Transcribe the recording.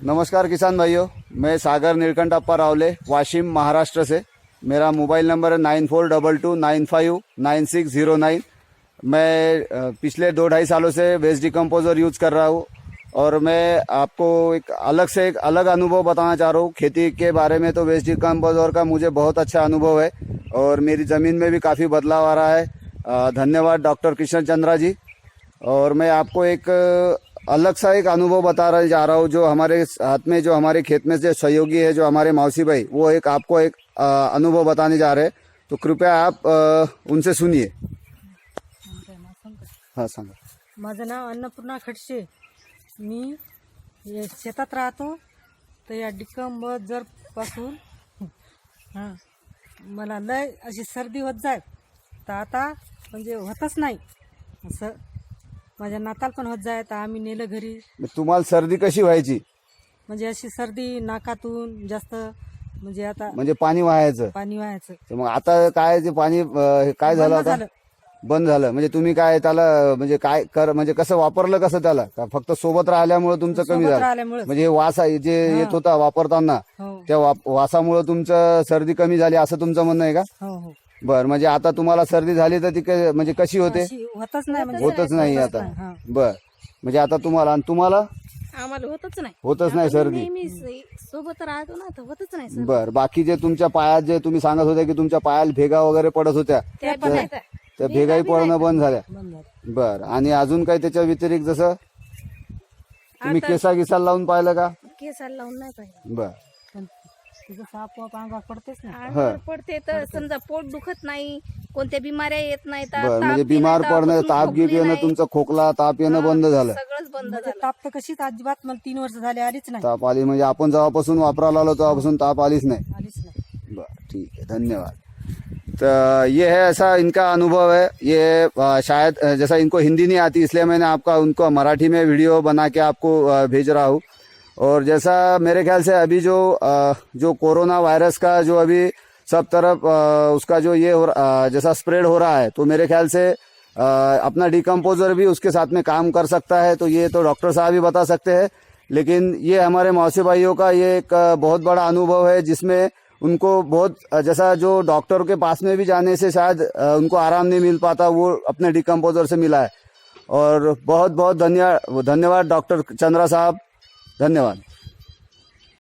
नमस्कार किसान भाइयों, मैं सागर नीलकंठप्पा रावले वाशिम महाराष्ट्र से। मेरा मोबाइल नंबर है 9422959609। मैं पिछले 2-2.5 सालों से वेस्ट डिकम्पोजर यूज़ कर रहा हूँ और मैं आपको एक अलग अनुभव बताना चाह रहा हूँ खेती के बारे में। तो वेस्ट डिकम्पोजर का मुझे बहुत अच्छा अनुभव है और मेरी ज़मीन में भी काफ़ी बदलाव आ रहा है। धन्यवाद डॉक्टर कृष्ण चंद्रा जी। और मैं आपको एक अलग सा एक अनुभव बता जा रहा हूँ जो हमारे साथ में, जो हमारे खेत में जो सहयोगी है, जो हमारे मौसी भाई, वो एक आपको एक अनुभव बताने जा रहे हैं। तो कृपया आप उनसे सुनिए। हाँ सांगा। माझं नाव अन्नपूर्णा खडसे। मी शेतात राहतो तर या डिकम्पोजर पासून मला लय अशी सर्दी होत जाय, तर आता म्हणजे होतच नाही असं। माझ्या नाताल पण होत जाय, तर आम्ही नेलं घरी। तुम्हाला सर्दी कशी व्हायची? म्हणजे अशी सर्दी नाकातून जास्त, म्हणजे आता म्हणजे पाणी व्हायचं? पाणी व्हायचं। तर मग आता काय ते पाणी काय झालं? आता बंद झालं? म्हणजे तुम्ही काय त्याला म्हणजे काय म्हणजे कसं वापरलं, कसं त्याला? का फक्त सोबत राहिल्यामुळे तुमचं कमी झालं? म्हणजे वास जे येत होता वापरताना, त्या वासामुळे तुमचं सर्दी कमी झाली असं तुमचं म्हणणं आहे का? हो हो। बर, म्हणजे आता तुम्हाला सर्दी झाली तर ती म्हणजे कशी होते? होतच नाही, म्हणजे होतच नाही आता। बर, म्हणजे आता तुम्हाला आम्हाला होतच नाही सर्दी? नेहमी सोबत राहतो ना, तर होतच नाही सर्दी। बर, बाकी जे तुमच्या पायात जे तुम्ही सांगत होते की तुमच्या पायाला भेगा वगैरे पडत होत्या, त्या पण नाही तर. त्या भेगाही पडणं बंद झाल्या? बंद झालं। बर, आणि अजून काही त्याच्या व्यतिरिक्त जसं तुम्ही केसा लावून पाहिलं का? केसाला लावून नाही पाहिजे। बर, पण तिथं साप अंगावर पडतेच ना। अंगावर पडते तर समजा पोट दुखत नाही, कोणत्या बिमाऱ्या येत नाही, बर, म्हणजे बिमार पडणं, ताप गीप येणं, तुमचं खोकला ताप येणं बंद झालं? सगळंच बंद म्हणजे झालं। ताप तर कशीच अजिबात मला 3 वर्ष झाले आलीच नाही। ताप आली म्हणजे आपण जेव्हापासून वापरायला आलो तेव्हापासून ताप आलीच नाही? आलीच नाही। बर, ठीक है, धन्यवाद। तो ये है, ऐसा इनका अनुभव है। ये शायद जैसा इनको हिंदी नहीं आती, इसलिए मैंने उनको मराठी में वीडियो बना के आपको भेज रहा हूँ। और जैसा मेरे ख्याल से अभी जो कोरोना वायरस का जो अभी सब तरफ उसका जो ये जैसा स्प्रेड हो रहा है, तो मेरे ख्याल से अपना डिकम्पोजर भी उसके साथ में काम कर सकता है। तो ये तो डॉक्टर साहब ही बता सकते हैं, लेकिन ये हमारे मौसी भाइयों का ये एक बहुत बड़ा अनुभव है, जिसमें उनको बहुत जैसा जो डॉक्टर के पास में भी जाने से शायद उनको आराम नहीं मिल पाता, वो अपने डिकम्पोजर से मिला है। और बहुत बहुत धन्यवाद डॉक्टर चंद्रा साहब, धन्यवाद।